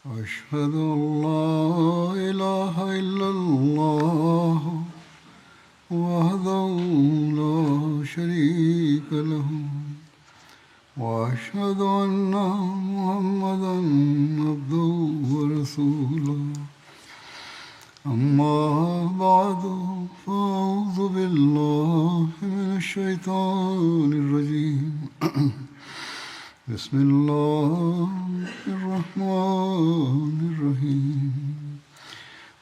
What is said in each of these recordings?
أشهد أن لا إله إلا الله وحده لا شريك له وأشهد أن محمدا عبده ورسوله أما بعد فأعوذ بالله من الشيطان الرجيم بسم الله الرحمن الرحيم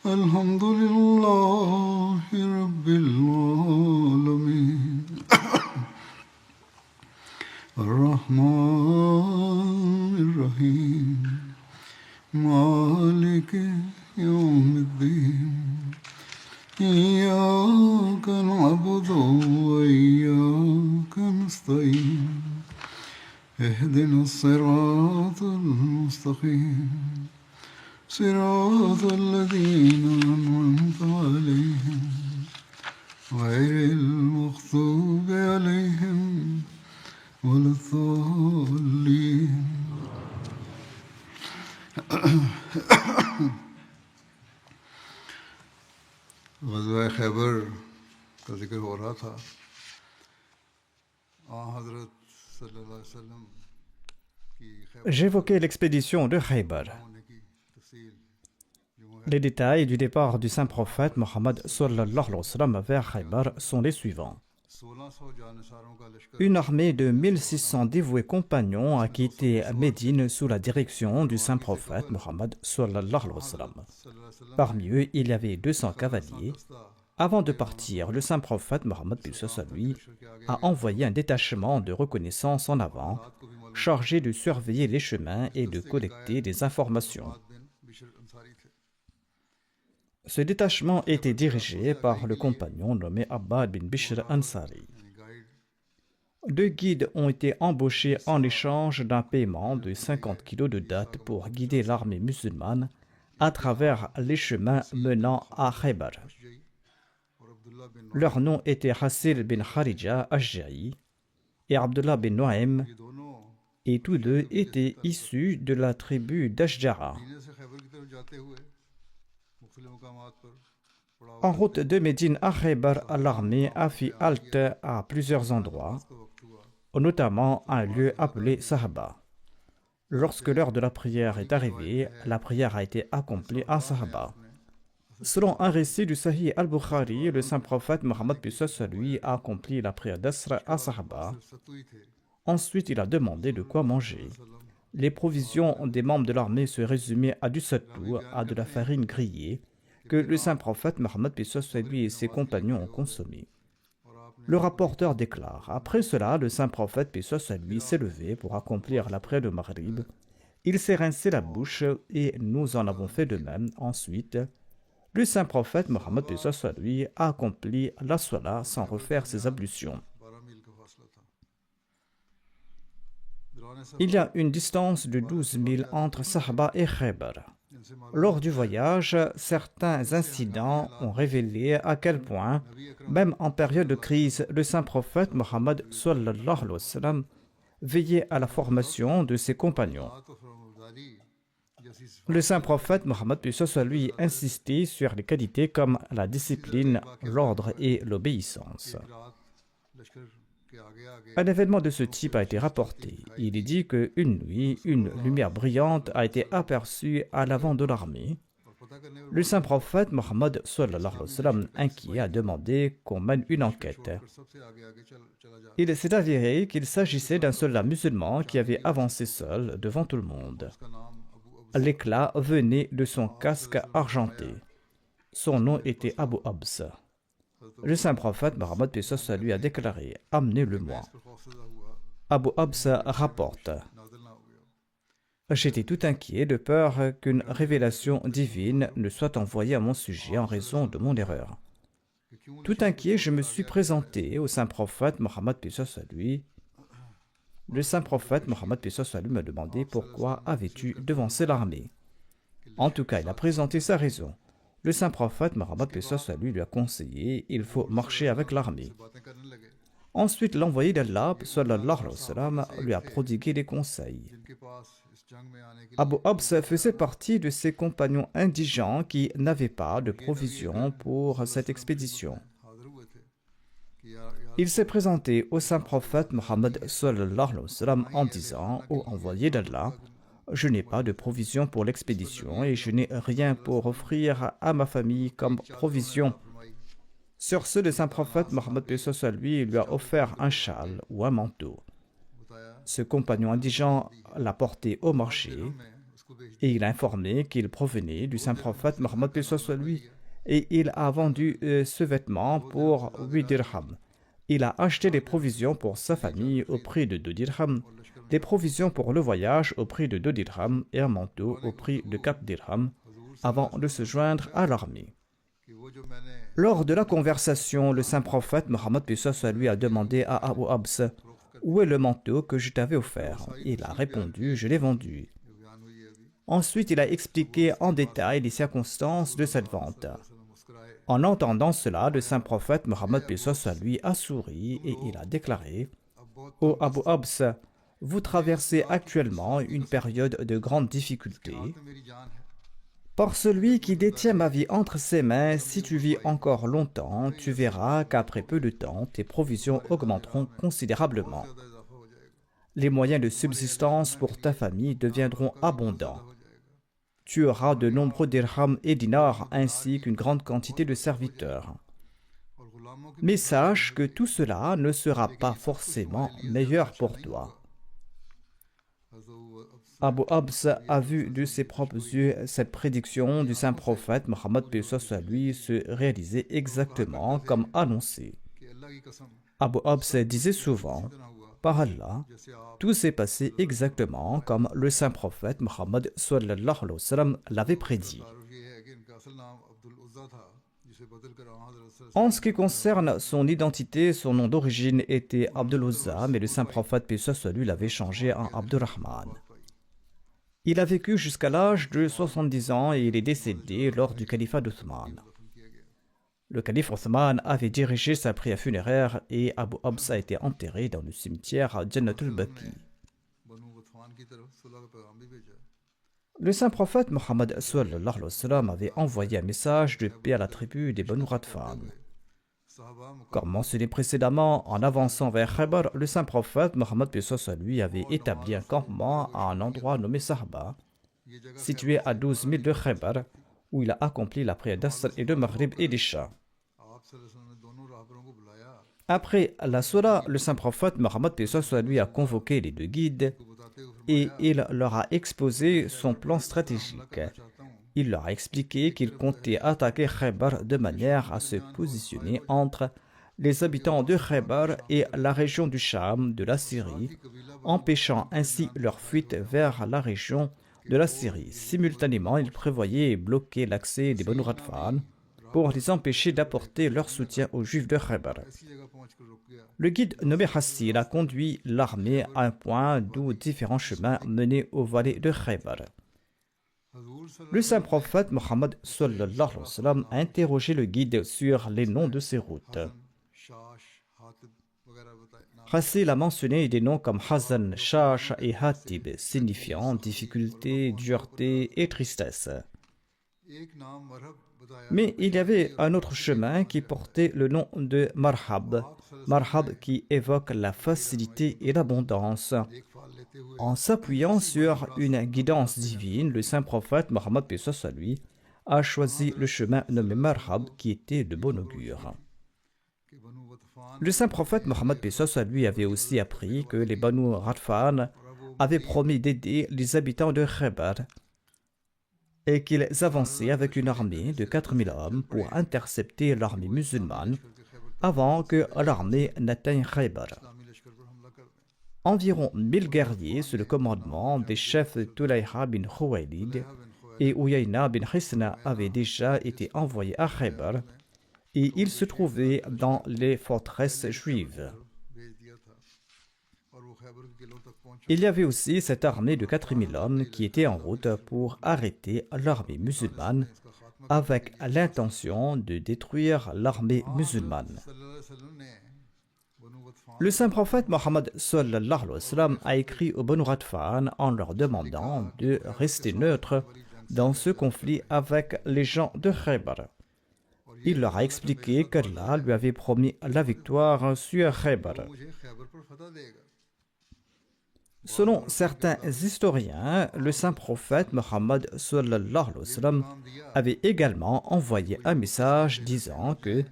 الحمد لله رب العالمين الرحمن الرحيم مالك يوم الدين إياك نعبد وإياك نستعين اهدنا الصراط المستقيم صراط الذين أنعمت عليهم غير المغضوب عليهم ولا الضالين غزوہ خیبر کا ذکر ہو رہا تھا حضرت صلی اللہ علیہ وسلم کی J'évoquais l'expédition de Khaybar. ہونے کی تفصیل Les détails du départ du saint prophète Mohammed sallallahu alayhi wa sallam vers Khaybar sont les suivants. 1600 جانصاروں کا لشکر Une armée de 1600 dévoués compagnons a quitté Médine sous la direction du saint prophète Mohammed sallallahu alayhi wa sallam. Parmi eux, il y avait 200 cavaliers. Avant de partir, le saint prophète Mohammed lui a envoyé un détachement de reconnaissance en avant, chargé de surveiller les chemins et de collecter des informations. Ce détachement était dirigé par le compagnon nommé Abbad bin Bishr Ansari. 2 guides ont été embauchés en échange d'un paiement de 50 kilos de dattes pour guider l'armée musulmane à travers les chemins menant à Khaybar. Leurs noms étaient Hassil bin Kharija Ashja'i et Abdullah bin Noaim, et tous deux étaient issus de la tribu d'Ashjara. En route de Médine à Khaybar, l'armée a fait halte à plusieurs endroits, notamment un lieu appelé Sahaba. Lorsque l'heure de la prière est arrivée, la prière a été accomplie à Sahaba. Selon un récit du Sahih al-Bukhari, le saint prophète Mohammed lui a accompli la prière d'Asr à Sahaba. Ensuite, il a demandé de quoi manger. Les provisions des membres de l'armée se résumaient à du sattou, à de la farine grillée, que le saint prophète Mohammed lui et ses compagnons ont consommé. Le rapporteur déclare: après cela, le saint prophète lui s'est levé pour accomplir la prière de Maghrib. Il s'est rincé la bouche et nous en avons fait de même. Ensuite, le saint prophète Mohammed lui a accompli la salat sans refaire ses ablutions. Il y a une distance de 12 000 entre Sahaba et Khaybar. Lors du voyage, certains incidents ont révélé à quel point, même en période de crise, le saint prophète Mohammed sallallahu alayhi wa sallam veillait à la formation de ses compagnons. Le saint prophète Mohammed lui insistait sur les qualités comme la discipline, l'ordre et l'obéissance. Un événement de ce type a été rapporté. Il est dit qu'une nuit, une lumière brillante a été aperçue à l'avant de l'armée. Le saint prophète Mohammed sallallahu alayhi wa sallam, inquiet, a demandé qu'on mène une enquête. Il s'est avéré qu'il s'agissait d'un soldat musulman qui avait avancé seul devant tout le monde. L'éclat venait de son casque argenté. Son nom était Abu Abs. Le saint prophète Mohammed lui a déclaré: amenez-le-moi. Abu Abs rapporte: j'étais tout inquiet de peur qu'une révélation divine ne soit envoyée à mon sujet en raison de mon erreur. Tout inquiet, je me suis présenté au saint prophète Mohammed lui. Le saint prophète Mohammed m'a demandé pourquoi avais-tu devancé l'armée. En tout cas, il a présenté sa raison. Le saint prophète Mohammed lui a conseillé: il faut marcher avec l'armée. Ensuite, l'envoyé d'Allah sallallahu alayhi wa sallam, lui a prodigué des conseils. Abu Habs faisait partie de ces compagnons indigents qui n'avaient pas de provisions pour cette expédition. Il s'est présenté au saint prophète Mohammed sallallahu alayhi wa sallam en disant: Ô envoyé d'Allah, je n'ai pas de provisions pour l'expédition et je n'ai rien pour offrir à ma famille comme provision. Sur ce, le saint prophète Mohammed lui lui a offert un châle ou un manteau. Ce compagnon indigent l'a porté au marché et il a informé qu'il provenait du saint prophète Mohammed lui et il a vendu ce vêtement pour 8 dirhams. Il a acheté des provisions pour sa famille au prix de 2 dirhams, des provisions pour le voyage au prix de 2 dirhams et un manteau au prix de 4 dirhams avant de se joindre à l'armée. Lors de la conversation, le saint prophète Mohammed lui a demandé à Abu Habs: où est le manteau que je t'avais offert? Il a répondu: je l'ai vendu. Ensuite, il a expliqué en détail les circonstances de cette vente. En entendant cela, le saint prophète Mohammed lui a souri et il a déclaré: Ô Abu Habs, vous traversez actuellement une période de grande difficulté. Par celui qui détient ma vie entre ses mains, si tu vis encore longtemps, tu verras qu'après peu de temps, tes provisions augmenteront considérablement. Les moyens de subsistance pour ta famille deviendront abondants. Tu auras de nombreux dirhams et dinars ainsi qu'une grande quantité de serviteurs. Mais sache que tout cela ne sera pas forcément meilleur pour toi. Abu Habs a vu de ses propres yeux cette prédiction du saint prophète Mohammed lui se réaliser exactement comme annoncé. Abu Habs disait souvent: par Allah, tout s'est passé exactement comme le saint prophète Mohammed l'avait prédit. En ce qui concerne son identité, son nom d'origine était Abdul Uzza, mais le saint prophète lui l'avait changé en Abdurrahman. Il a vécu jusqu'à l'âge de 70 ans et il est décédé lors du califat d'Othman. Le calife Othman avait dirigé sa prière funéraire et Abu Habs a été enterré dans le cimetière Jannatul Baqi. Le saint prophète Mohammed avait envoyé un message de paix à la tribu des Banu Ghatfan. Comme mentionné précédemment, en avançant vers Khaybar, le saint prophète Mohammed lui avait établi un campement à un endroit nommé Sahaba, situé à 12 000 de Khaybar, où il a accompli la prière d'Asr et de Maghrib et d'Isha. Après la Sola, le saint prophète Mohammed lui a convoqué les deux guides et il leur a exposé son plan stratégique. Il leur a expliqué qu'il comptait attaquer Khaybar de manière à se positionner entre les habitants de Khaybar et la région du Cham de la Syrie, empêchant ainsi leur fuite vers la région de la Syrie. Simultanément, il prévoyait bloquer l'accès des Banu Ghatfan pour les empêcher d'apporter leur soutien aux Juifs de Khaybar. Le guide nommé Hassil a conduit l'armée à un point d'où différents chemins menaient aux vallées de Khaybar. Le saint prophète Mohammed a interrogé le guide sur les noms de ces routes. Hassil a mentionné des noms comme Hazan, Shash et Hatib, signifiant difficulté, dureté et tristesse. Mais il y avait un autre chemin qui portait le nom de Marhab, Marhab qui évoque la facilité et l'abondance. En s'appuyant sur une guidance divine, le saint prophète Mohammed lui a choisi le chemin nommé Marhab qui était de bon augure. Le saint prophète Mohammed lui avait aussi appris que les Banu Ghatfan avaient promis d'aider les habitants de Khaybar et qu'ils avançaient avec une armée de 4000 hommes pour intercepter l'armée musulmane avant que l'armée n'atteigne Khaybar. Environ 1000 guerriers sous le commandement des chefs Tulayha bin Khuwaylid et Uyayna bin Hisna avaient déjà été envoyés à Khaybar et ils se trouvaient dans les forteresses juives. Il y avait aussi cette armée de 4000 hommes qui était en route pour arrêter l'armée musulmane avec l'intention de détruire l'armée musulmane. Le saint prophète Mohammed sallallahu alayhi wa sallam a écrit aux Banu Ghatfan en leur demandant de rester neutres dans ce conflit avec les gens de Khaybar. Il leur a expliqué qu'Allah lui avait promis la victoire sur Khaybar. Selon certains historiens, le saint prophète Mohammed sallallahu alayhi wa sallam avait également envoyé un message disant que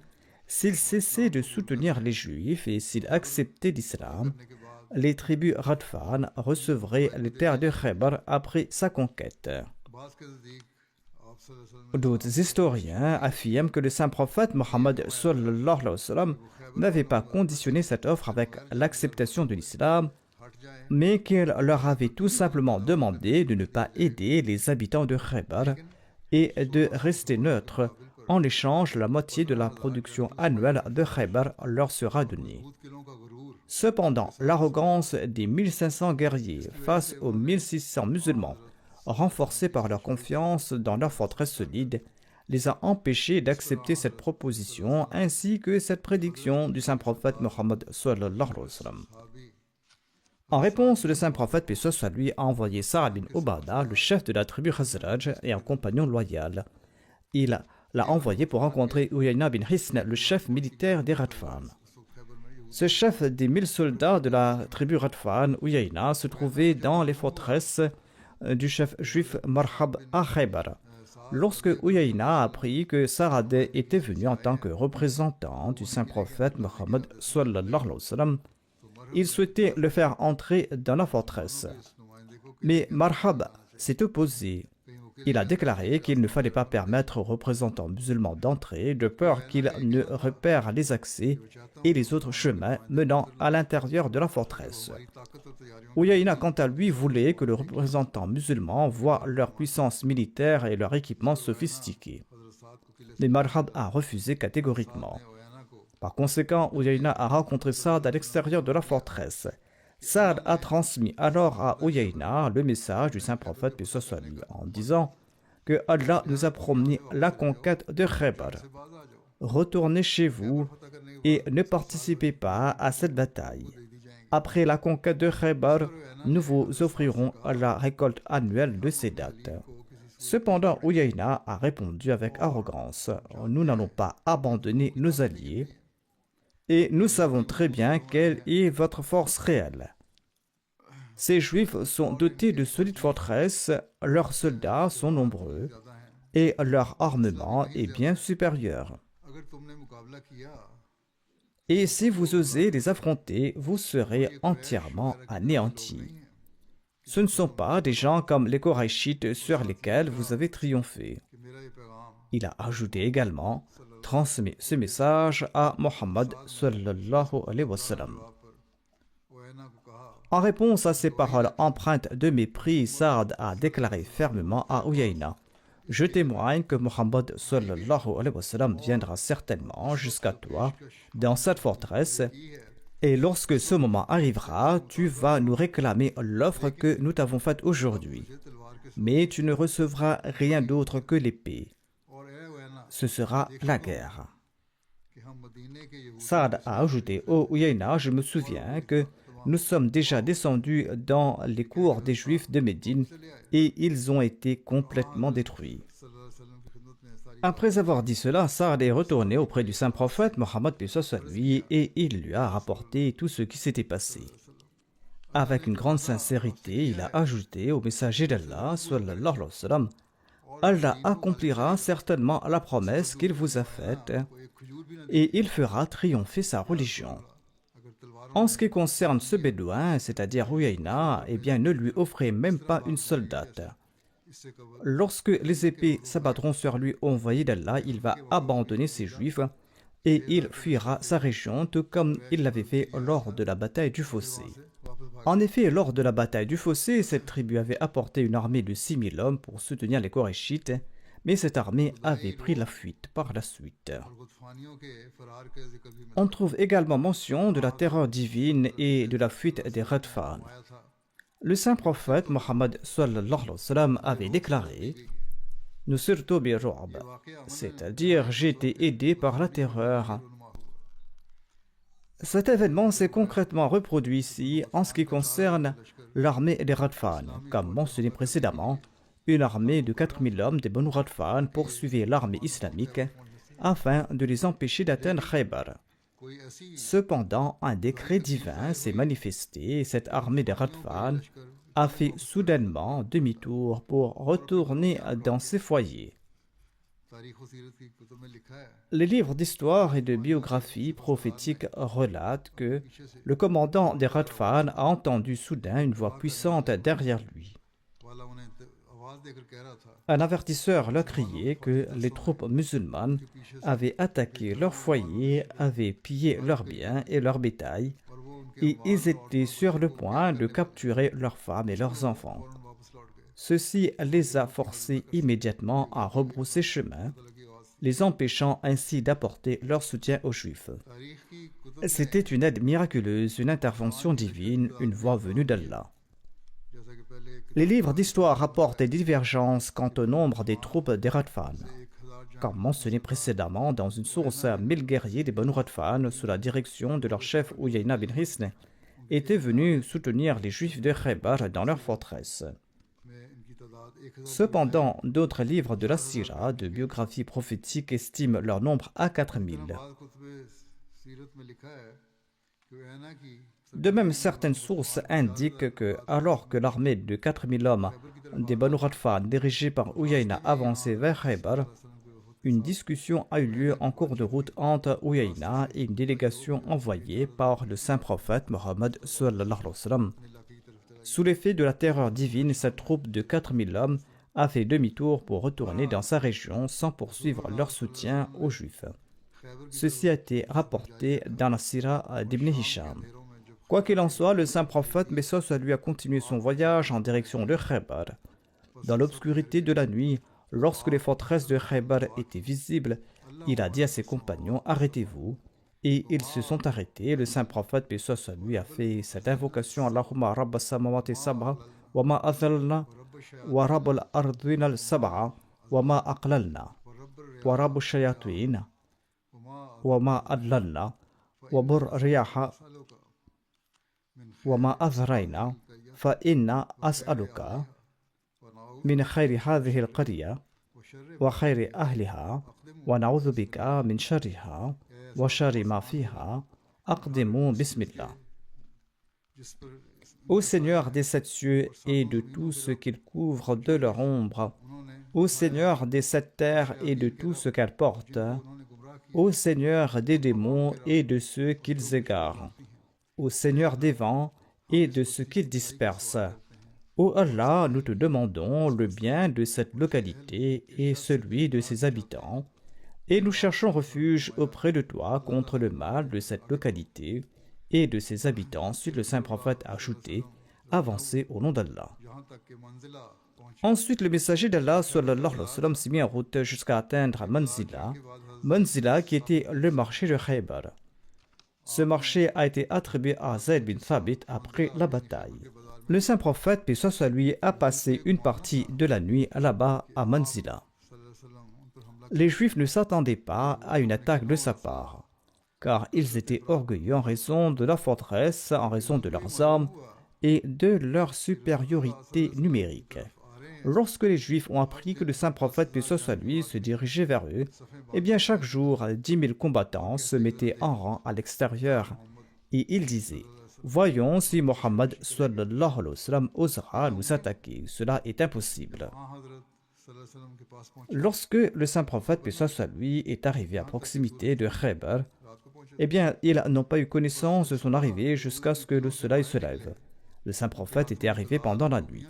s'il cessait de soutenir les Juifs et s'il acceptait l'islam, les tribus Ghatfan recevraient les terres de Khaybar après sa conquête. D'autres historiens affirment que le saint prophète Mohammed sallallahu alayhi wa sallam n'avait pas conditionné cette offre avec l'acceptation de l'islam, mais qu'il leur avait tout simplement demandé de ne pas aider les habitants de Khaybar et de rester neutres. En échange, la moitié de la production annuelle de Khaybar leur sera donnée. Cependant, l'arrogance des 1500 guerriers face aux 1600 musulmans, renforcés par leur confiance dans leur forteresse solide, les a empêchés d'accepter cette proposition ainsi que cette prédiction du saint prophète Mohammed sallallahu alayhi wa sallam. En réponse, le saint prophète, paix soit lui, a envoyé Sa'ad bin Ubada, le chef de la tribu Khazraj et un compagnon loyal. Il l'a envoyé pour rencontrer Uyayna bin Hisn, le chef militaire des Ghatfan. Ce chef des 1000 soldats de la tribu Ghatfan, Uyayna, se trouvait dans les forteresses du chef juif Marhab à Khaybar. Lorsque Uyayna a appris que Sa'ad était venu en tant que représentant du saint prophète Mohammed sallallahu alayhi wa sallam, il souhaitait le faire entrer dans la forteresse. Mais Marhab s'est opposé. Il a déclaré qu'il ne fallait pas permettre aux représentants musulmans d'entrer de peur qu'ils ne repèrent les accès et les autres chemins menant à l'intérieur de la forteresse. Uyayna, quant à lui, voulait que les représentants musulmans voient leur puissance militaire et leur équipement sophistiqué. Mais Marhab a refusé catégoriquement. Par conséquent, Uyayna a rencontré Saad à l'extérieur de la forteresse. Saad a transmis alors à Uyayna le message du saint prophète, paix soit lui, en disant que Allah nous a promis la conquête de Khaybar. Retournez chez vous et ne participez pas à cette bataille. Après la conquête de Khaybar, nous vous offrirons la récolte annuelle de ces dates. Cependant, Uyayna a répondu avec arrogance: nous n'allons pas abandonner nos alliés. Et nous savons très bien quelle est votre force réelle. Ces Juifs sont dotés de solides forteresses, leurs soldats sont nombreux et leur armement est bien supérieur. Et si vous osez les affronter, vous serez entièrement anéantis. Ce ne sont pas des gens comme les Koraïchites sur lesquels vous avez triomphé. Il a ajouté également: transmet ce message à Mohammed sallallahu alayhi wa sallam. En réponse à ces paroles empreintes de mépris, Saad a déclaré fermement à Uyayna: je témoigne que Mohammed sallallahu alayhi wa sallam viendra certainement jusqu'à toi dans cette forteresse, et lorsque ce moment arrivera, tu vas nous réclamer l'offre que nous t'avons faite aujourd'hui. Mais tu ne recevras rien d'autre que l'épée. Ce sera la guerre. Saad a ajouté: ô Uyayna, je me souviens que nous sommes déjà descendus dans les cours des Juifs de Médine et ils ont été complètement détruits. Après avoir dit cela, Saad est retourné auprès du saint prophète Mohammed paix soit lui et il lui a rapporté tout ce qui s'était passé. Avec une grande sincérité, il a ajouté au messager d'Allah sallallahu alayhi wa sallam: Allah accomplira certainement la promesse qu'il vous a faite et il fera triompher sa religion. En ce qui concerne ce bédouin, c'est-à-dire Uyayna, eh bien, ne lui offrez même pas une seule date. Lorsque les épées s'abattront sur lui au envoyé d'Allah, il va abandonner ses Juifs et il fuira sa région, tout comme il l'avait fait lors de la bataille du Fossé. En effet, lors de la bataille du Fossé, cette tribu avait apporté une armée de 6000 hommes pour soutenir les Koraïchites, mais cette armée avait pris la fuite par la suite. On trouve également mention de la terreur divine et de la fuite des Ghatfan. Le saint prophète Mohammed sallallahu alayhi wa sallam avait déclaré: Nusirtu bi ru'b, c'est-à-dire j'ai été aidé par la terreur. Cet événement s'est concrètement reproduit ici en ce qui concerne l'armée des Radfan. Comme mentionné précédemment, une armée de 4000 hommes des Banu Radfan poursuivait l'armée islamique afin de les empêcher d'atteindre Khaybar. Cependant, un décret divin s'est manifesté et cette armée des Radfan a fait soudainement demi-tour pour retourner dans ses foyers. Les livres d'histoire et de biographie prophétique relatent que le commandant des Radfan a entendu soudain une voix puissante derrière lui. Un avertisseur leur criait que les troupes musulmanes avaient attaqué leur foyer, avaient pillé leurs biens et leur bétail, et ils étaient sur le point de capturer leurs femmes et leurs enfants. Ceci les a forcés immédiatement à rebrousser chemin, les empêchant ainsi d'apporter leur soutien aux Juifs. C'était une aide miraculeuse, une intervention divine, une voix venue d'Allah. Les livres d'histoire rapportent des divergences quant au nombre des troupes des Radfan. Comme mentionné précédemment, dans une source, 1000 guerriers des Banu Radfan, sous la direction de leur chef Uyayna bin Hisn, étaient venus soutenir les Juifs de Khaybar dans leur forteresse. Cependant, d'autres livres de la Sira, de biographie prophétique, estiment leur nombre à 4000. De même, certaines sources indiquent que, alors que l'armée de 4000 hommes des Banu Radfan dirigée par Uyayna avançait vers Khaybar, une discussion a eu lieu en cours de route entre Uyayna et une délégation envoyée par le saint prophète Mohammed sallallahu alayhi wa sallam. Sous l'effet de la terreur divine, cette troupe de 4000 hommes a fait demi-tour pour retourner dans sa région sans poursuivre leur soutien aux Juifs. Ceci a été rapporté dans la Sira d'Ibn Hisham. Quoi qu'il en soit, le saint prophète Messos lui a continué son voyage en direction de Khaybar. Dans l'obscurité de la nuit, lorsque les forteresses de Khaybar étaient visibles, il a dit à ses compagnons « Arrêtez-vous ». Et ils se sont arrêtés. Le saint prophète Messos lui a fait cette invocation « Allahumma rabba samawati sab'a wa ma azalna wa rabbal ardina al-sab'a wa ma aqlalna wa rabbu shayatin wa ma adlalna wa bur riyaha وما أذرينا فإنا أسألك من خير هذه القرية وخير أهلها ونعوذ بك من شرها وشر ما فيها أقدم بسم الله. Ô Seigneur des sept cieux et de tout ce qu'ils couvrent de leur ombre, ô Seigneur des sept terres et de tout ce qu'elles portent, ô Seigneur des démons et de ceux qu'ils égarent, ô Seigneur des vents et de ce qu'ils dispersent. Ô Allah, nous te demandons le bien de cette localité et celui de ses habitants, et nous cherchons refuge auprès de toi contre le mal de cette localité et de ses habitants. Ensuite, le saint prophète a ajouté « Avancez au nom d'Allah ». Ensuite, le messager d'Allah sallallahu alayhi wa sallam s'est mis en route jusqu'à atteindre Manzila qui était le marché de Khaybar. Ce marché a été attribué à Zayd bin Thabit après la bataille. Le saint prophète, paix soit sur lui, a passé une partie de la nuit là-bas à Manzila. Les Juifs ne s'attendaient pas à une attaque de sa part, car ils étaient orgueilleux en raison de la forteresse, en raison de leurs armes et de leur supériorité numérique. Lorsque les Juifs ont appris que le saint prophète, paix soit sur lui, se dirigeait vers eux, eh bien chaque jour, 10 000 combattants se mettaient en rang à l'extérieur et ils disaient « Voyons si Mohammed sallallahu alayhi wa sallam osera nous attaquer. Cela est impossible. » Lorsque le saint prophète, paix soit sur lui, est arrivé à proximité de Khaybar, eh bien ils n'ont pas eu connaissance de son arrivée jusqu'à ce que le soleil se lève. Le saint prophète était arrivé pendant la nuit.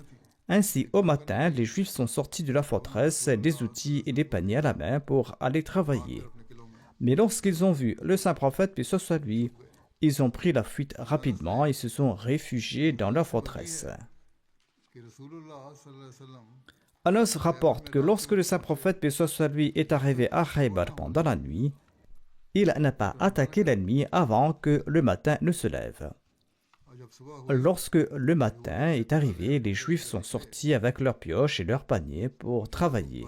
Ainsi, au matin, les Juifs sont sortis de la forteresse, des outils et des paniers à la main pour aller travailler. Mais lorsqu'ils ont vu le saint prophète, paix soit sur lui, ils ont pris la fuite rapidement et se sont réfugiés dans leur forteresse. Anas rapporte que lorsque le saint prophète, paix soit sur lui, est arrivé à Khaybar pendant la nuit, il n'a pas attaqué l'ennemi avant que le matin ne se lève. Lorsque le matin est arrivé, les Juifs sont sortis avec leurs pioches et leurs paniers pour travailler.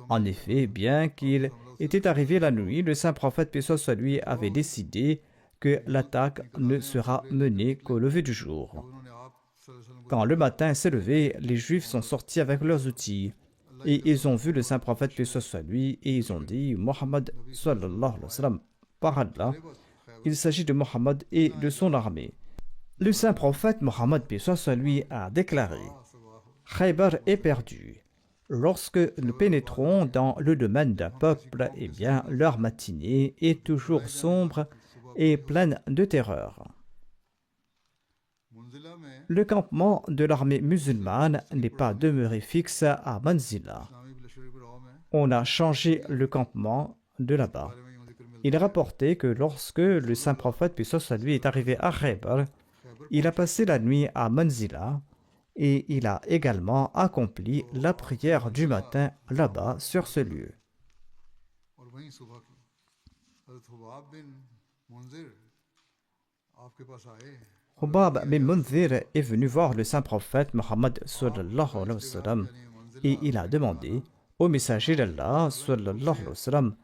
En effet, bien qu'il était arrivé la nuit, le saint prophète, paix soit sur lui, avait décidé que l'attaque ne sera menée qu'au lever du jour. Quand le matin s'est levé, les Juifs sont sortis avec leurs outils et ils ont vu le saint prophète paix soit lui et ils ont dit Mohammed sallallahu alayhi wa sallam, par Allah, il s'agit de Mohammed et de son armée. Le saint prophète Mohammed paix soit lui a déclaré Khaybar est perdu. Lorsque nous pénétrons dans le domaine d'un peuple, eh bien, leur matinée est toujours sombre et pleine de terreur. Le campement de l'armée musulmane n'est pas demeuré fixe à Manzila. On a changé le campement de là-bas. Il est rapporté que lorsque le saint prophète, paix soit lui, est arrivé à Khaybar, il a passé la nuit à Manzila et il a également accompli la prière du matin là-bas sur ce lieu. Hubab bin Munzir est venu voir le saint prophète Mohammed sallallahu alayhi wa sallam et il a demandé au messager d'Allah sallallahu alayhi wa sallam,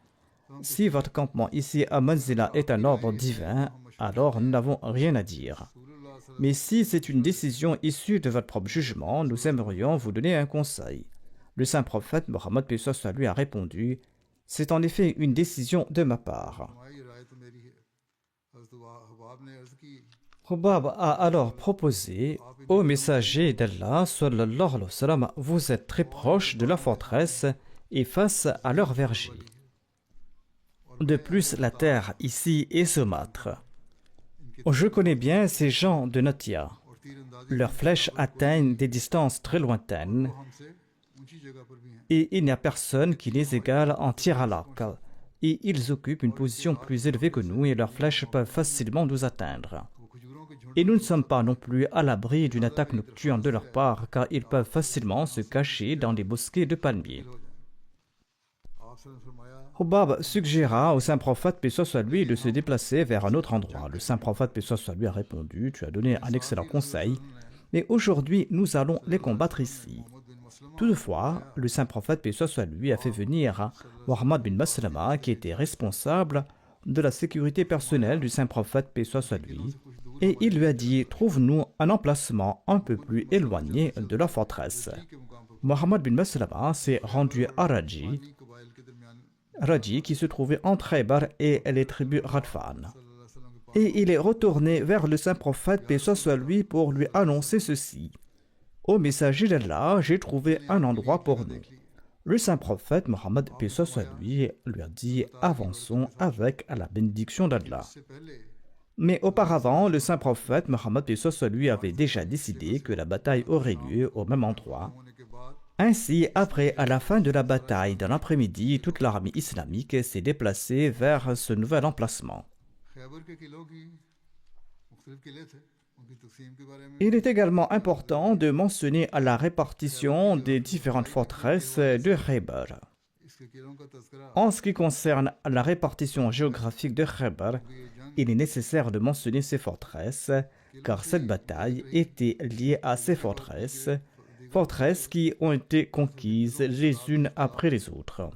si votre campement ici à Manzila est un ordre divin, alors nous n'avons rien à dire. Mais si c'est une décision issue de votre propre jugement, nous aimerions vous donner un conseil. Le saint prophète Mohammed paix soit lui a répondu, c'est en effet une décision de ma part. Hubab a alors proposé au messager d'Allah sallallahu alayhi wa sallam, vous êtes très proche de la forteresse et face à leur verger. De plus, la terre ici est saumâtre. Je connais bien ces gens de Natia. Leurs flèches atteignent des distances très lointaines et il n'y a personne qui les égale en tir à l'arc. Et ils occupent une position plus élevée que nous et leurs flèches peuvent facilement nous atteindre. Et nous ne sommes pas non plus à l'abri d'une attaque nocturne de leur part car ils peuvent facilement se cacher dans les bosquets de palmiers. Hubab suggéra au saint prophète paix soit lui de se déplacer vers un autre endroit. Le saint prophète paix soit lui a répondu, tu as donné un excellent conseil, mais aujourd'hui nous allons les combattre ici. Toutefois, le saint prophète paix soit lui a fait venir Muhammad bin Maslama qui était responsable de la sécurité personnelle du saint prophète paix soit lui et il lui a dit trouve-nous un emplacement un peu plus éloigné de la forteresse. Muhammad bin Maslama s'est rendu à Raji qui se trouvait entre Khaybar et les tribus Radfan. Et il est retourné vers le saint prophète paix soit lui pour lui annoncer ceci. Ô messager d'Allah, j'ai trouvé un endroit pour nous. Le saint prophète Mohammed paix soit lui a dit avançons avec la bénédiction d'Allah. Mais auparavant, le saint prophète Mohammed paix soit lui avait déjà décidé que la bataille aurait lieu au même endroit. Ainsi, après à la fin de la bataille dans l'après-midi, toute l'armée islamique s'est déplacée vers ce nouvel emplacement. Il est également important de mentionner la répartition des différentes forteresses de Khaybar. En ce qui concerne la répartition géographique de Khaybar, il est nécessaire de mentionner ces forteresses, car cette bataille était liée à ces forteresses qui ont été conquises les unes après les autres.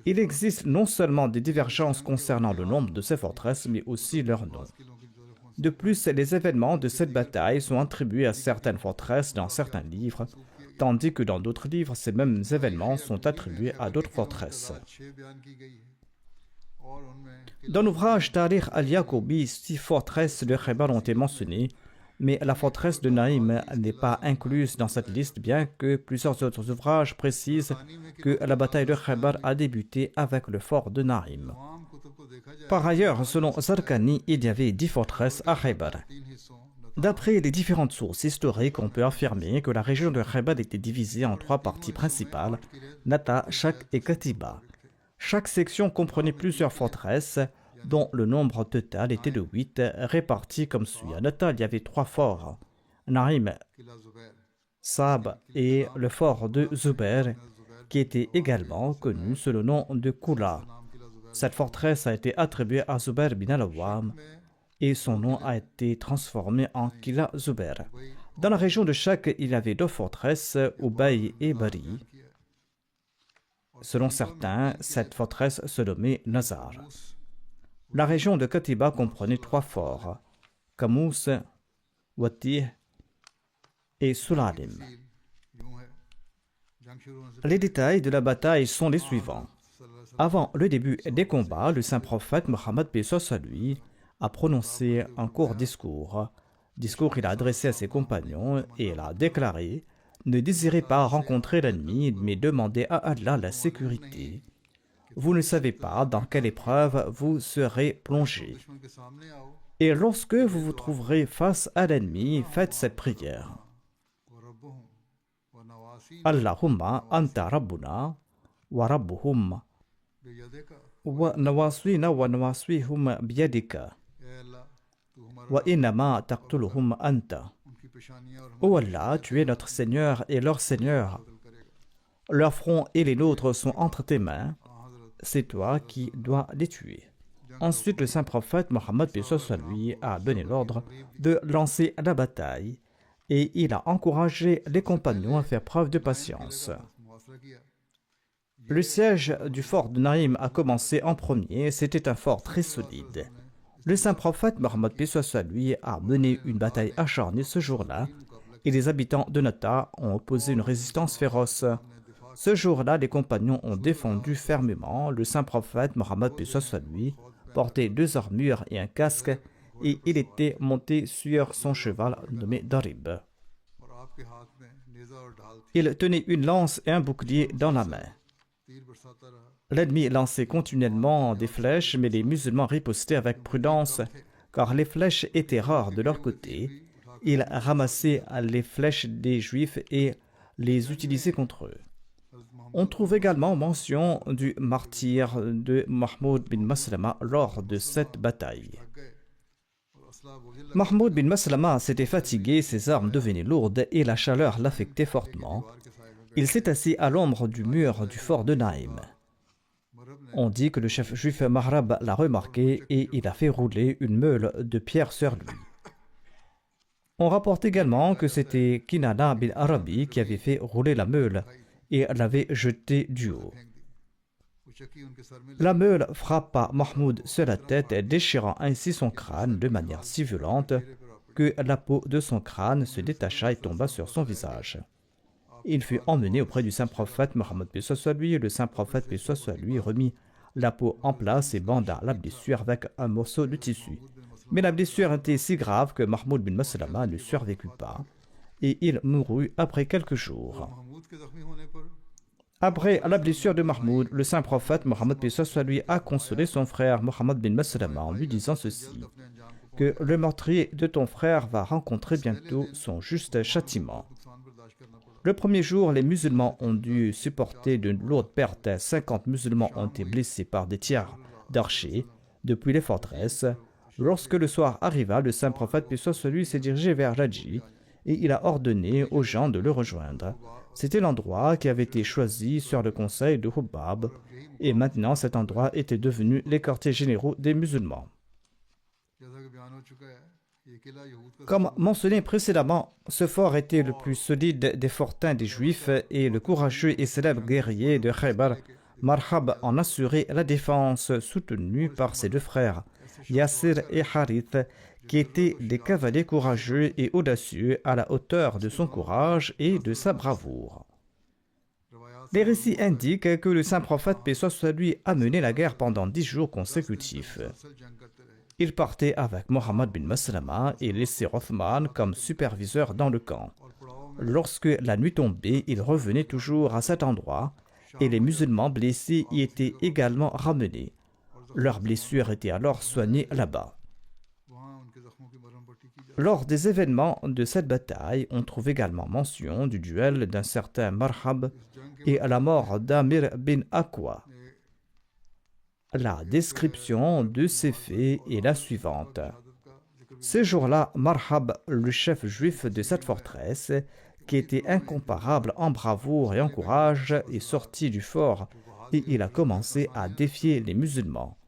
Il existe non seulement des divergences concernant le nombre de ces forteresses, mais aussi leur nom. De plus, les événements de cette bataille sont attribués à certaines forteresses dans certains livres, tandis que dans d'autres livres, ces mêmes événements sont attribués à d'autres forteresses. Dans l'ouvrage Tarikh al-Yaqoubi, 6 forteresses de Khaybar ont été mentionnées, mais la forteresse de Naïm n'est pas incluse dans cette liste, bien que plusieurs autres ouvrages précisent que la bataille de Khaybar a débuté avec le fort de Naïm. Par ailleurs, selon Zarqani, il y avait 10 forteresses à Khaybar. D'après les différentes sources historiques, on peut affirmer que la région de Khaybar était divisée en 3 parties principales, Nata, Shak et Katiba. Chaque section comprenait plusieurs forteresses, dont le nombre total était de 8, répartis comme suit. À Nata, il y avait 3 forts, Naïm, Sab et le fort de Zubair, qui était également connu sous le nom de Kula. Cette forteresse a été attribuée à Zubair bin al-Awwam et son nom a été transformé en Kila Zubair. Dans la région de Shak, il y avait 2 forteresses, Ubay et Bari. Selon certains, cette forteresse se nommait Nazar. La région de Katiba comprenait 3 forts, Kamous, Watih et Sulalim. Les détails de la bataille sont les suivants. Avant le début des combats, le saint prophète Mohammed paix soit lui a prononcé un court discours qu'il a adressé à ses compagnons et il a déclaré « Ne désirez pas rencontrer l'ennemi, mais demandez à Allah la sécurité. Vous ne savez pas dans quelle épreuve vous serez plongé. Et lorsque vous vous trouverez face à l'ennemi, faites cette prière. Allahumma anta rabbuna wa rabbuhum wa nawaswina wa nawaswihum biyadika wa innama taqtuluhum anta. Ô Allah, tu es notre Seigneur et leur Seigneur. Leurs fronts et les nôtres sont entre tes mains. C'est toi qui dois les tuer. » Ensuite, le saint prophète Mohammed paix soit lui a donné l'ordre de lancer la bataille et il a encouragé les compagnons à faire preuve de patience. Le siège du fort de Naïm a commencé en premier. C'était un fort très solide. Le saint prophète Mohammed paix soit lui a mené une bataille acharnée ce jour-là et les habitants de Nata ont opposé une résistance féroce. Ce jour-là, les compagnons ont défendu fermement. Le saint prophète Mohammed paix soit lui portait 2 armures et un casque et il était monté sur son cheval nommé Darib. Il tenait une lance et un bouclier dans la main. L'ennemi lançait continuellement des flèches, mais les musulmans ripostaient avec prudence, car les flèches étaient rares de leur côté. Ils ramassaient les flèches des Juifs et les utilisaient contre eux. On trouve également mention du martyre de Mahmoud bin Maslama lors de cette bataille. Mahmoud bin Maslama s'était fatigué, ses armes devenaient lourdes et la chaleur l'affectait fortement. Il s'est assis à l'ombre du mur du fort de Naïm. On dit que le chef juif Mahrab l'a remarqué et il a fait rouler une meule de pierre sur lui. On rapporte également que c'était Kinana bin Arabi qui avait fait rouler la meule et l'avait jetée du haut. La meule frappa Mahmoud sur la tête, déchirant ainsi son crâne de manière si violente que la peau de son crâne se détacha et tomba sur son visage. Il fut emmené auprès du saint prophète Mohammed paix soit lui. Le saint prophète paix soit lui remit la peau en place et banda la blessure avec un morceau de tissu. Mais la blessure était si grave que Mahmoud bin Maslama ne survécut pas et il mourut après quelques jours. Après la blessure de Mahmoud, le saint prophète Mohammed paix soit lui a consolé son frère Mohammed bin Maslama en lui disant ceci, que le meurtrier de ton frère va rencontrer bientôt son juste châtiment. Le premier jour, les musulmans ont dû supporter de lourdes pertes. 50 musulmans ont été blessés par des tirs d'archers depuis les forteresses. Lorsque le soir arriva, le saint prophète paix soit lui s'est dirigé vers Raji et il a ordonné aux gens de le rejoindre. C'était l'endroit qui avait été choisi sur le conseil de Hubbab et maintenant cet endroit était devenu les quartiers généraux des musulmans. Comme mentionné précédemment, ce fort était le plus solide des fortins des Juifs et le courageux et célèbre guerrier de Khaybar, Marhab, en assurait la défense soutenu par ses 2 frères, Yassir et Harith, qui étaient des cavaliers courageux et audacieux à la hauteur de son courage et de sa bravoure. Les récits indiquent que le saint prophète paix soit lui a mené la guerre pendant 10 jours consécutifs. Il partait avec Mohammed bin Maslama et laissait Othman comme superviseur dans le camp. Lorsque la nuit tombait, il revenait toujours à cet endroit et les musulmans blessés y étaient également ramenés. Leurs blessures étaient alors soignées là-bas. Lors des événements de cette bataille, on trouve également mention du duel d'un certain Marhab et à la mort d'Amir bin Aqwa. La description de ces faits est la suivante. Ce jour-là, Marhab, le chef juif de cette forteresse, qui était incomparable en bravoure et en courage, est sorti du fort et il a commencé à défier les musulmans.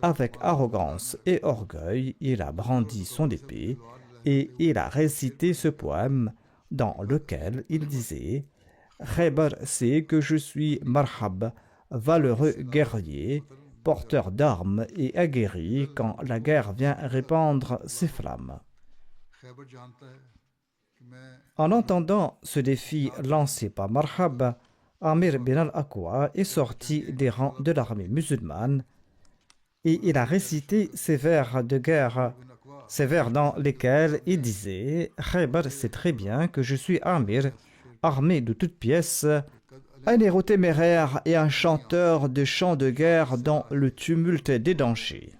Avec arrogance et orgueil, il a brandi son épée et il a récité ce poème dans lequel il disait « Khaybar sait que je suis Marhab, valeureux guerrier, porteur d'armes et aguerri quand la guerre vient répandre ses flammes. En entendant ce défi lancé par Marhab, Amir bin al-Aqwa est sorti des rangs de l'armée musulmane et il a récité ces vers de guerre, ces vers dans lesquels il disait « Khaybar sait très bien que je suis Amir, armé de toutes pièces, un héros téméraire et un chanteur de chants de guerre dans le tumulte des dangers. »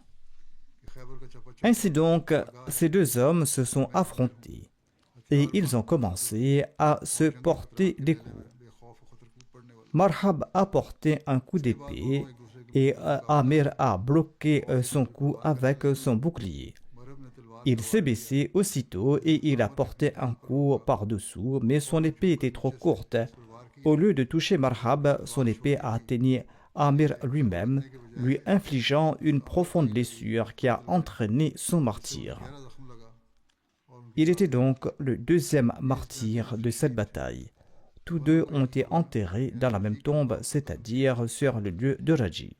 Ainsi donc, ces deux hommes se sont affrontés et ils ont commencé à se porter des coups. Marhab a porté un coup d'épée et Amir a bloqué son coup avec son bouclier. Il s'est baissé aussitôt et il a porté un coup par-dessous, mais son épée était trop courte. Au lieu de toucher Marhab, son épée a atteint Amir lui-même, lui infligeant une profonde blessure qui a entraîné son martyre. Il était donc le deuxième martyr de cette bataille. Tous deux ont été enterrés dans la même tombe, c'est-à-dire sur le lieu de Raji.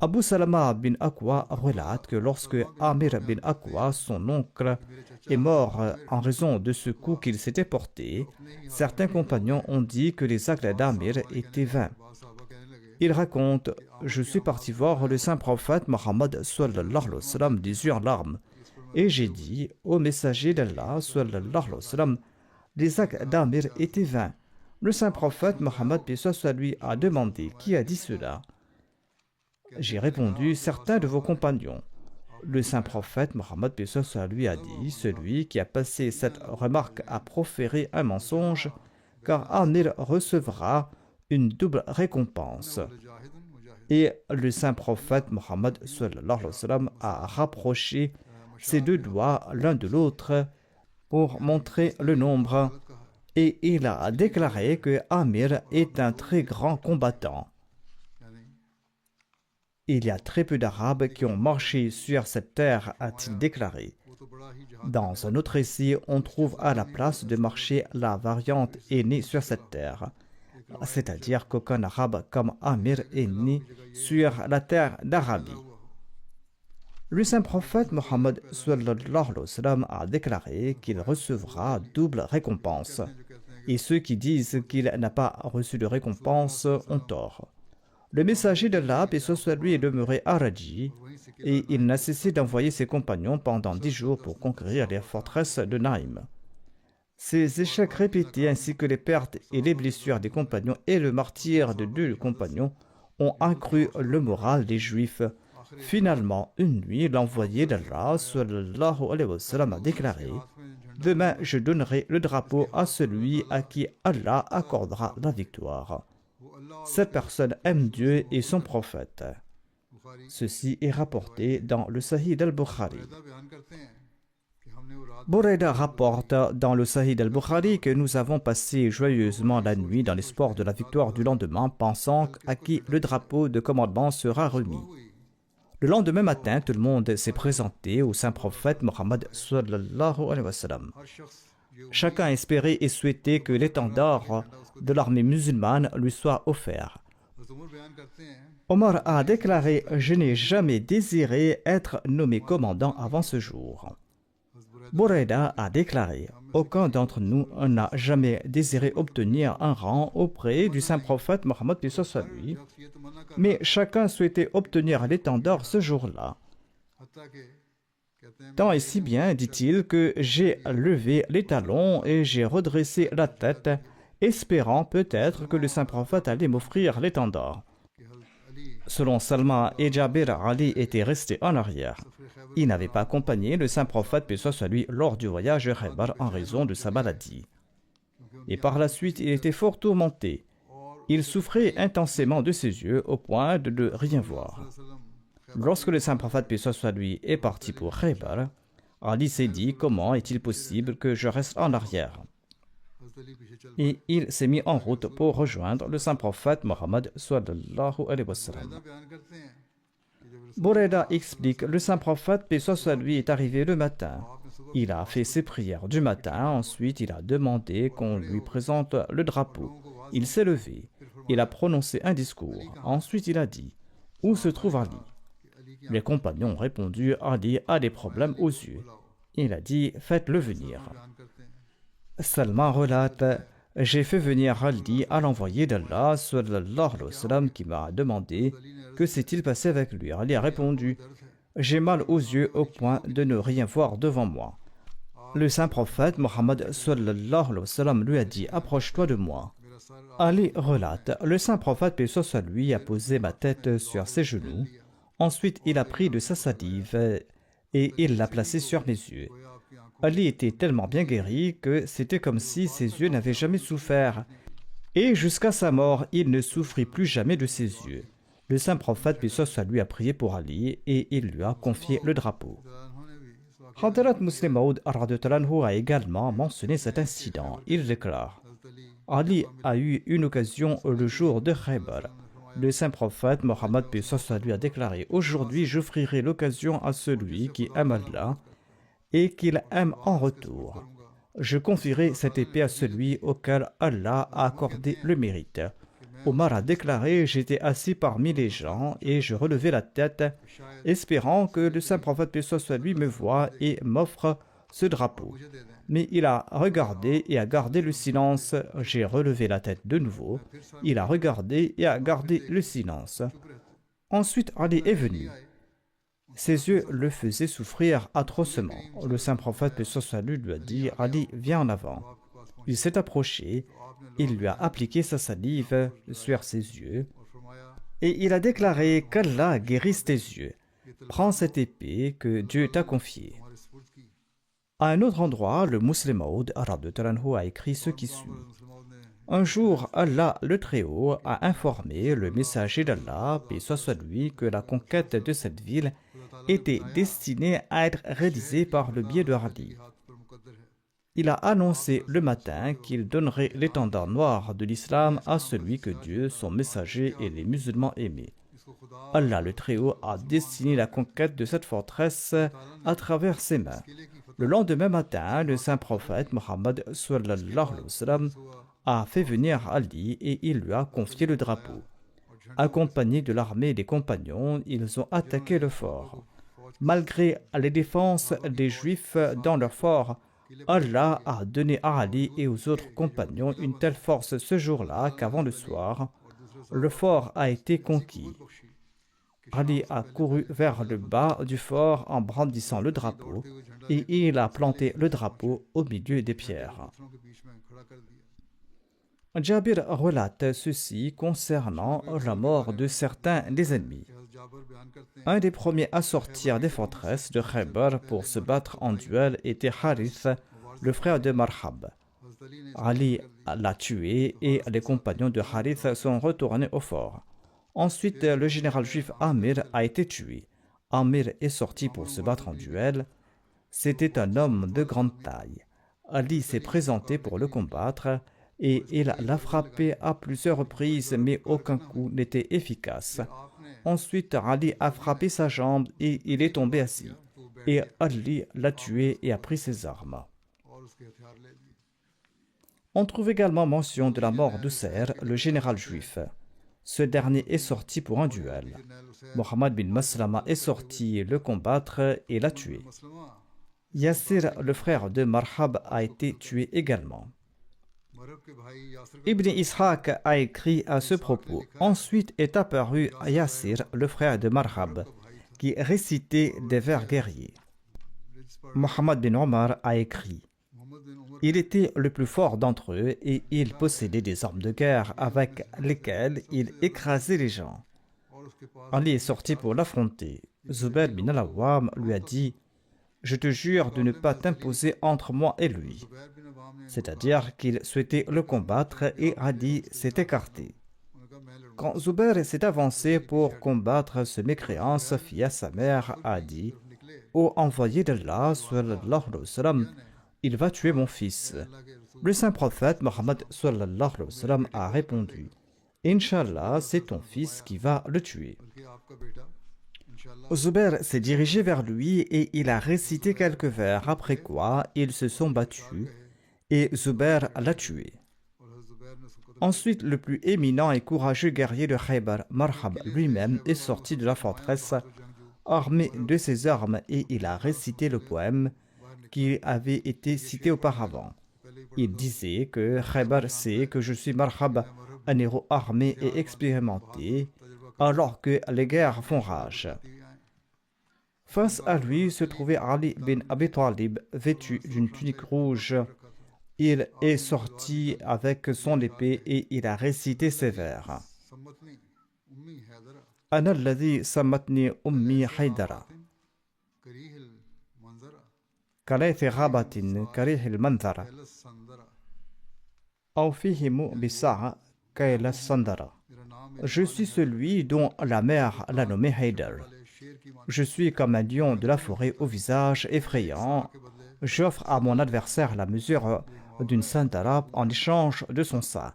Abu Salama bin Aqwa relate que lorsque Amir bin Aqwa, son oncle, est mort en raison de ce coup qu'il s'était porté, certains compagnons ont dit que les actes d'Amir étaient vains. Il raconte « Je suis parti voir le saint prophète Mohammed sallallahu alayhi wa sallam des yeux en larmes, et j'ai dit au messager d'Allah sallallahu alayhi wa sallam, les actes d'Amir étaient vains. Le saint prophète Mohammed paix soit lui a demandé qui a dit cela. J'ai répondu certains de vos compagnons. Le saint prophète Mohammed paix soit lui a dit celui qui a passé cette remarque a proféré un mensonge, car Amir recevra une double récompense. Et le saint prophète Mohammed sallallahu alayhi wa sallam a rapproché ses deux doigts l'un de l'autre pour montrer le nombre, et il a déclaré que Amir est un très grand combattant. Il y a très peu d'Arabes qui ont marché sur cette terre, a-t-il déclaré. Dans un autre récit, on trouve à la place de marcher la variante est née sur cette terre, c'est-à-dire qu'aucun Arabe comme Amir est né sur la terre d'Arabie. Le saint prophète Mohammed sallallahu alayhi wa sallam a déclaré qu'il recevra double récompense, et ceux qui disent qu'il n'a pas reçu de récompense ont tort. Le messager d'Allah, paix soit lui, est demeuré à Raji, et il n'a cessé d'envoyer ses compagnons pendant 10 jours pour conquérir les forteresses de Naïm. Ces échecs répétés ainsi que les pertes et les blessures des compagnons et le martyre de 2 compagnons ont accru le moral des Juifs. Finalement, une nuit, l'envoyé d'Allah sallallahu alayhi wa sallam a déclaré « Demain, je donnerai le drapeau à celui à qui Allah accordera la victoire. Cette personne aime Dieu et son prophète. » Ceci est rapporté dans le Sahih al-Bukhari. Burayda rapporte dans le Sahih al-Bukhari que nous avons passé joyeusement la nuit dans l'espoir de la victoire du lendemain, pensant à qui le drapeau de commandement sera remis. Le lendemain matin, tout le monde s'est présenté au saint prophète Mohammed sallallahu alayhi wa sallam. Chacun espérait et souhaitait que l'étendard de l'armée musulmane lui soit offert. Omar a déclaré « Je n'ai jamais désiré être nommé commandant avant ce jour. » Burayda a déclaré « Aucun d'entre nous n'a jamais désiré obtenir un rang auprès du saint prophète Mohammed paix soit lui, mais chacun souhaitait obtenir l'étendard ce jour-là. Tant et si bien, dit-il, que j'ai levé les talons et j'ai redressé la tête, espérant peut-être que le saint prophète allait m'offrir l'étendard. » Selon Salma et Jabir, Ali était resté en arrière. Il n'avait pas accompagné le saint prophète paix soit lui lors du voyage de Khaybar en raison de sa maladie. Et par la suite, il était fort tourmenté. Il souffrait intensément de ses yeux au point de ne rien voir. Lorsque le saint prophète paix soit lui est parti pour Khaybar, Ali s'est dit « Comment est-il possible que je reste en arrière ?» Et il s'est mis en route pour rejoindre le saint prophète Mohammed sallallahu alayhi wa sallam. Burayda explique, le saint prophète paix soit lui est arrivé le matin. Il a fait ses prières du matin, ensuite il a demandé qu'on lui présente le drapeau. Il s'est levé, il a prononcé un discours, ensuite il a dit « Où se trouve Ali? Les compagnons ont répondu, Ali a des problèmes aux yeux. Il a dit, faites-le venir. Salman relate, j'ai fait venir Ali à l'envoyé d'Allah sallallahu alayhi wa sallam, qui m'a demandé que s'est-il passé avec lui. Ali a répondu, j'ai mal aux yeux au point de ne rien voir devant moi. Le saint prophète Mohammed sallallahu alayhi wa sallam lui a dit, approche-toi de moi. Ali relate, le saint prophète paix soit sur lui a posé ma tête sur ses genoux. Ensuite, il a pris de sa salive et il l'a placée sur mes yeux. Ali était tellement bien guéri que c'était comme si ses yeux n'avaient jamais souffert. Et jusqu'à sa mort, il ne souffrit plus jamais de ses yeux. Le saint prophète paix soit sur lui a prié pour Ali et il lui a confié le drapeau. Hadrat Muslim Maud a également mentionné cet incident. Il déclare, Ali a eu une occasion le jour de Khaybar. Le saint prophète Mohammed paix soit sur lui a déclaré, aujourd'hui j'offrirai l'occasion à celui qui aime Allah et qu'il aime en retour. Je confierai cette épée à celui auquel Allah a accordé le mérite. Omar a déclaré, j'étais assis parmi les gens et je relevais la tête, espérant que le saint prophète paix soit sur lui me voie et m'offre ce drapeau. Mais il a regardé et a gardé le silence. J'ai relevé la tête de nouveau. Il a regardé et a gardé le silence. Ensuite, Ali est venu. Ses yeux le faisaient souffrir atrocement. Le saint prophète paix soit sur lui lui a dit, Ali, viens en avant. Il s'est approché. Il lui a appliqué sa salive sur ses yeux. Et il a déclaré qu'Allah guérisse tes yeux. Prends cette épée que Dieu t'a confiée. À un autre endroit, le Muslim Maud a écrit ce qui suit. Un jour, Allah le Très-Haut a informé le messager d'Allah, paix soit sur lui, que la conquête de cette ville était destinée à être réalisée par le biais de Ali. Il a annoncé le matin qu'il donnerait l'étendard noir de l'islam à celui que Dieu, son messager et les musulmans aimaient. Allah le Très-Haut a destiné la conquête de cette forteresse à travers ses mains. Le lendemain matin, le saint prophète Mohammed sallallahu alayhi wa sallam a fait venir Ali et il lui a confié le drapeau. Accompagnés de l'armée des compagnons, ils ont attaqué le fort. Malgré les défenses des Juifs dans leur fort, Allah a donné à Ali et aux autres compagnons une telle force ce jour-là qu'avant le soir, le fort a été conquis. Ali a couru vers le bas du fort en brandissant le drapeau et il a planté le drapeau au milieu des pierres. Jabir relate ceci concernant la mort de certains des ennemis. Un des premiers à sortir des forteresses de Khaybar pour se battre en duel était Harith, le frère de Marhab. Ali l'a tué et les compagnons de Harith sont retournés au fort. Ensuite, le général juif Amir a été tué. Amir est sorti pour se battre en duel. C'était un homme de grande taille. Ali s'est présenté pour le combattre et il l'a frappé à plusieurs reprises, mais aucun coup n'était efficace. Ensuite, Ali a frappé sa jambe et il est tombé assis. Et Ali l'a tué et a pris ses armes. On trouve également mention de la mort d'Usser, le général juif. Ce dernier est sorti pour un duel. Mohammed bin Maslama est sorti le combattre et l'a tué. Yassir, le frère de Marhab, a été tué également. Ibn Ishaq a écrit à ce propos. Ensuite est apparu Yassir, le frère de Marhab, qui récitait des vers guerriers. Mohammed bin Omar a écrit. Il était le plus fort d'entre eux et il possédait des armes de guerre avec lesquelles il écrasait les gens. Ali est sorti pour l'affronter. Zubair bin al-Awwam lui a dit « Je te jure de ne pas t'imposer entre moi et lui. » C'est-à-dire qu'il souhaitait le combattre et Ali s'est écarté. Quand Zubair s'est avancé pour combattre ce mécréant, Safiya, sa mère, a dit « Ô envoyé d'Allah, sallallahu alayhi wa sallam, il va tuer mon fils. » Le saint prophète Mohammed sallallahu alayhi wa sallam a répondu « Inch'Allah, c'est ton fils qui va le tuer. » Zubair s'est dirigé vers lui et il a récité quelques vers, après quoi ils se sont battus et Zubair l'a tué. Ensuite, le plus éminent et courageux guerrier de Khaybar, Marhab lui-même, est sorti de la forteresse armé de ses armes et il a récité le poème qui avait été cité auparavant. Il disait que Khaybar sait que je suis Marhab, un héros armé et expérimenté, alors que les guerres font rage. Face à lui se trouvait Ali bin Abi Talib, vêtu d'une tunique rouge. Il est sorti avec son épée et il a récité ces vers. أنا الذي سمتني أمي حيدرا كليث غابة كريه المنظر أو فيهم بساعة كيل الصندرة. Je suis celui dont la mère l'a nommé Haydar. Je suis comme un lion de la forêt au visage effrayant. J'offre à mon adversaire la mesure d'une sandara en échange de son sac.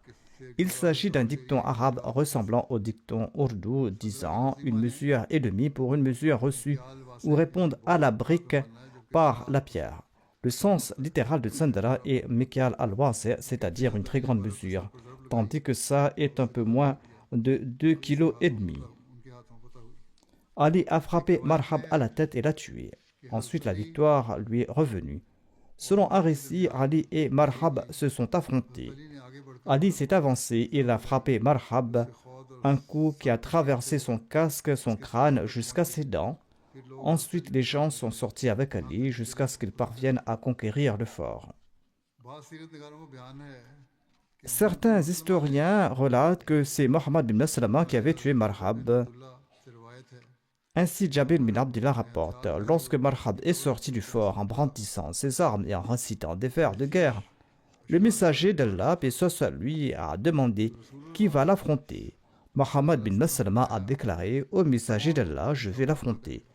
Il s'agit d'un dicton arabe ressemblant au dicton ourdou disant une mesure et demie pour une mesure reçue ou répondre à la brique par la pierre. Le sens littéral de sandara est mikyal al-wasi, c'est-à-dire une très grande mesure, tandis que ça est un peu moins de 2,5 kg. Ali a frappé Marhab à la tête et l'a tué. Ensuite, la victoire lui est revenue. Selon un récit, Ali et Marhab se sont affrontés. Ali s'est avancé et il a frappé Marhab, un coup qui a traversé son casque, son crâne jusqu'à ses dents. Ensuite, les gens sont sortis avec Ali jusqu'à ce qu'ils parviennent à conquérir le fort. Certains historiens relatent que c'est Mohammed bin Maslama qui avait tué Marhab. Ainsi, Jabir bin Abdullah rapporte, lorsque Marhab est sorti du fort en brandissant ses armes et en récitant des vers de guerre, le messager d'Allah, paix soit lui, a demandé qui va l'affronter. Mohammed bin Maslama a déclaré au messager d'Allah, je vais l'affronter.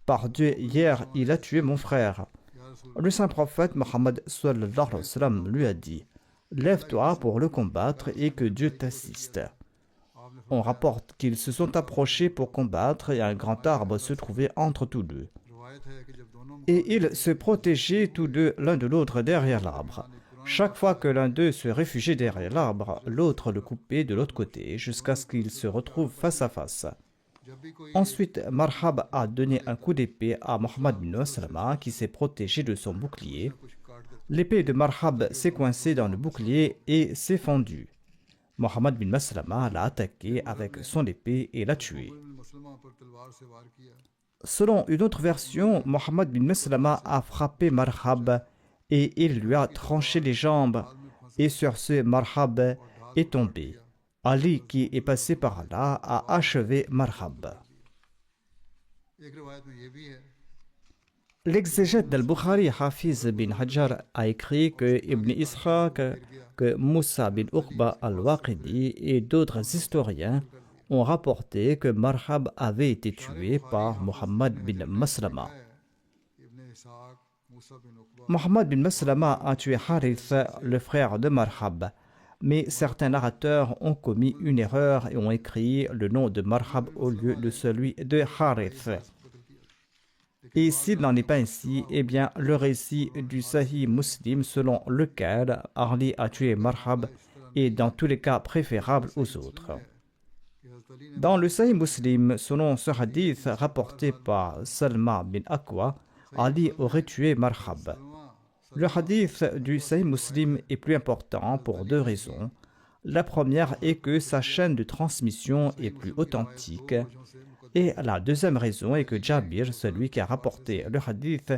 Par Dieu, hier, il a tué mon frère. Le saint prophète Mohammed sallallahu alayhi wa sallam lui a dit, lève-toi pour le combattre et que Dieu t'assiste. On rapporte qu'ils se sont approchés pour combattre et un grand arbre se trouvait entre tous deux. Et ils se protégeaient tous deux l'un de l'autre derrière l'arbre. Chaque fois que l'un d'eux se réfugiait derrière l'arbre, l'autre le coupait de l'autre côté jusqu'à ce qu'ils se retrouvent face à face. Ensuite, Marhab a donné un coup d'épée à Mohammed bin Maslama qui s'est protégé de son bouclier. L'épée de Marhab s'est coincée dans le bouclier et s'est fendue. Mohammed bin Maslama l'a attaqué avec son épée et l'a tué. Selon une autre version, Mohammed bin Maslama a frappé Marhab et il lui a tranché les jambes et sur ce Marhab est tombé. Ali, qui est passé par là, a achevé Marhab. L'exégète d'Al-Bukhari, Hafiz bin Hajar, a écrit que Ibn Ishaq, que Moussa bin Uqba al-Waqidi et d'autres historiens ont rapporté que Marhab avait été tué par Mohammed bin Maslama. Mohammed bin Maslama a tué Harith, le frère de Marhab, mais certains narrateurs ont commis une erreur et ont écrit le nom de Marhab au lieu de celui de Harith. Et s'il n'en est pas ainsi, eh bien, le récit du Sahih Muslim selon lequel Ali a tué Marhab est dans tous les cas préférable aux autres. Dans le Sahih Muslim, selon ce hadith rapporté par Salma bin Aqwa, Ali aurait tué Marhab. Le hadith du Sahih Muslim est plus important pour deux raisons. La première est que sa chaîne de transmission est plus authentique. Et la deuxième raison est que Jabir, celui qui a rapporté le hadith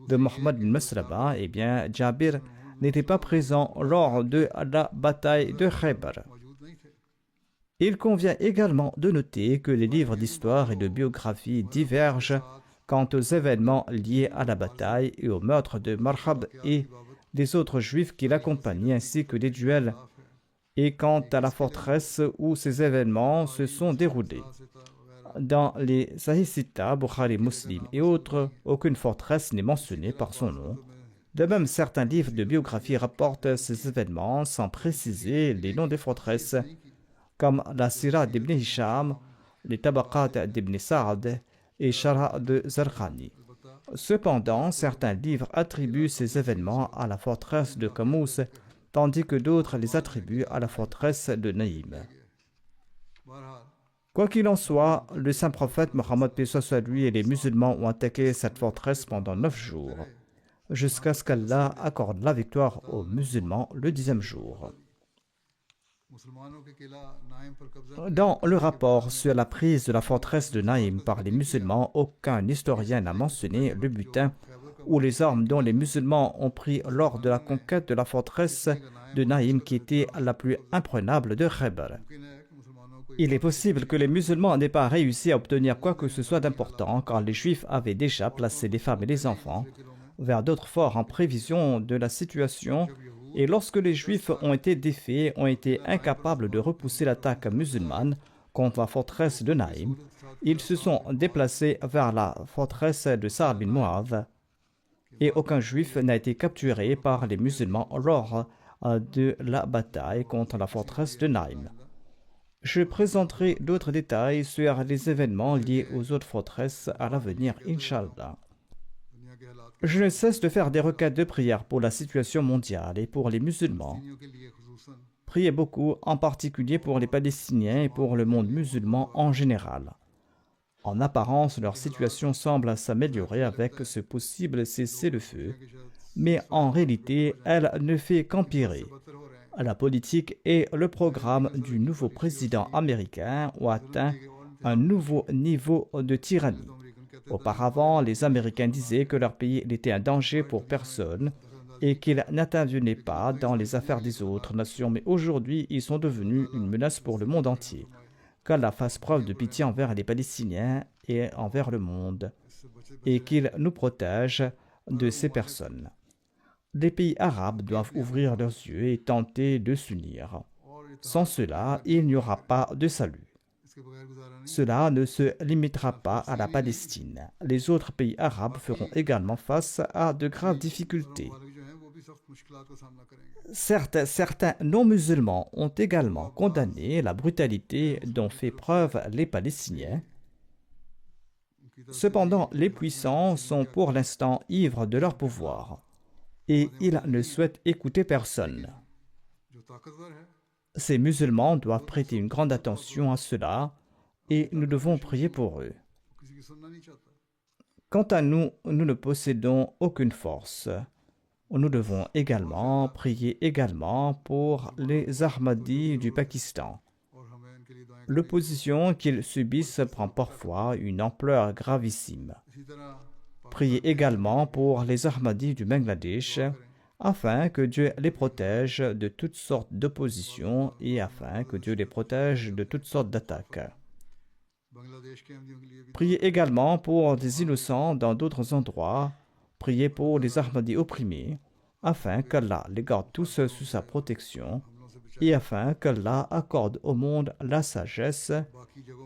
de Mohammed bin Maslama, eh bien, Jabir n'était pas présent lors de la bataille de Khaybar. Il convient également de noter que les livres d'histoire et de biographie divergent quant aux événements liés à la bataille et au meurtre de Marhab et des autres juifs qui l'accompagnaient, ainsi que des duels, et quant à la forteresse où ces événements se sont déroulés. Dans les Sahih Sita, Bukhari, Muslim et autres, aucune forteresse n'est mentionnée par son nom. De même, certains livres de biographie rapportent ces événements sans préciser les noms des forteresses, comme la Sira d'Ibn Hisham, les Tabaqat d'Ibn Sa'd et Shara de Zarqani. Cependant, certains livres attribuent ces événements à la forteresse de Kamous, tandis que d'autres les attribuent à la forteresse de Naïm. Quoi qu'il en soit, le saint prophète Mohammed paix soit lui et les musulmans ont attaqué cette forteresse pendant 9 jours, jusqu'à ce qu'Allah accorde la victoire aux musulmans le 10e jour. Dans le rapport sur la prise de la forteresse de Naïm par les musulmans, aucun historien n'a mentionné le butin ou les armes dont les musulmans ont pris lors de la conquête de la forteresse de Naïm qui était la plus imprenable de Khaybar. Il est possible que les musulmans n'aient pas réussi à obtenir quoi que ce soit d'important car les juifs avaient déjà placé les femmes et les enfants vers d'autres forts en prévision de la situation et lorsque les juifs ont été défaits, ont été incapables de repousser l'attaque musulmane contre la forteresse de Naïm, ils se sont déplacés vers la forteresse de Sa'd bin Mu'adh et aucun juif n'a été capturé par les musulmans lors de la bataille contre la forteresse de Naïm. Je présenterai d'autres détails sur les événements liés aux autres forteresses à l'avenir, Inch'Allah. Je ne cesse de faire des requêtes de prière pour la situation mondiale et pour les musulmans. Priez beaucoup, en particulier pour les Palestiniens et pour le monde musulman en général. En apparence, leur situation semble s'améliorer avec ce possible cessez-le-feu, mais en réalité, elle ne fait qu'empirer. La politique et le programme du nouveau président américain ont atteint un nouveau niveau de tyrannie. Auparavant, les Américains disaient que leur pays n'était un danger pour personne et qu'ils n'intervenaient pas dans les affaires des autres nations, mais aujourd'hui, ils sont devenus une menace pour le monde entier. Qu'Allah fasse preuve de pitié envers les Palestiniens et envers le monde, et qu'il nous protège de ces personnes. Les pays arabes doivent ouvrir leurs yeux et tenter de s'unir. Sans cela, il n'y aura pas de salut. Cela ne se limitera pas à la Palestine. Les autres pays arabes feront également face à de graves difficultés. Certes, certains non-musulmans ont également condamné la brutalité dont fait preuve les Palestiniens. Cependant, les puissants sont pour l'instant ivres de leur pouvoir et ils ne souhaitent écouter personne. Ces musulmans doivent prêter une grande attention à cela et nous devons prier pour eux. Quant à nous, nous ne possédons aucune force. Nous devons également prier également pour les Ahmadis du Pakistan. L'opposition qu'ils subissent prend parfois une ampleur gravissime. Priez également pour les Ahmadis du Bangladesh afin que Dieu les protège de toutes sortes d'oppositions et afin que Dieu les protège de toutes sortes d'attaques. Priez également pour des innocents dans d'autres endroits. Priez pour les Ahmadis opprimés, afin qu'Allah les garde tous sous sa protection, et afin qu'Allah accorde au monde la sagesse,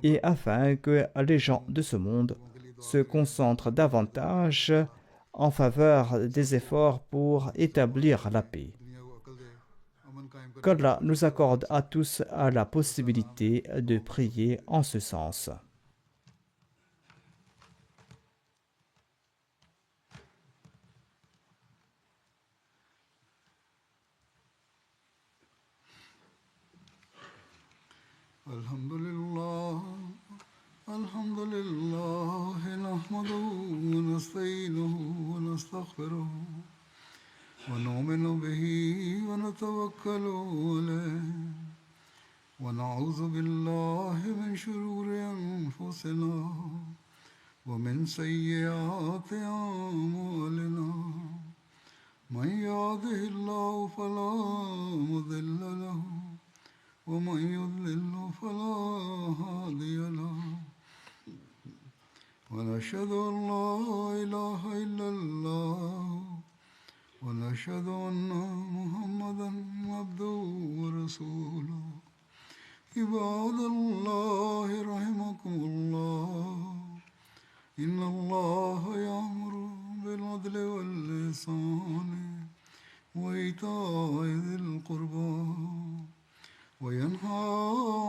et afin que les gens de ce monde se concentrent davantage en faveur des efforts pour établir la paix. Qu'Allah nous accorde à tous la possibilité de prier en ce sens. الحمد لله نحمده ونستعينه ونستغفره ونؤمن به ونتوكل عليه ونعوذ بالله من شرور أنفسنا ومن سيئات أعمالنا من يهده الله فلا مضل له ومن يضلل فلا هادي له ونشهد أن لا إله إلا الله ونشهد أن محمدا عبده ورسوله عباد الله رحمكم الله إن الله يأمر بالعدل والإحسان وإيتاء ذي القربى وينهى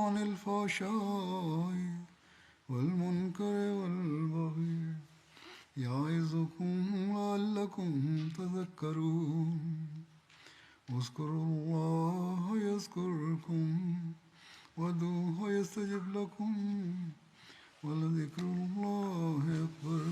عن الفحشاء والمنكر والبغي يعظكم لعلكم تذكرون واذكروا الله يذكركم وادعوه يستجب لكم ولذكر الله أكبر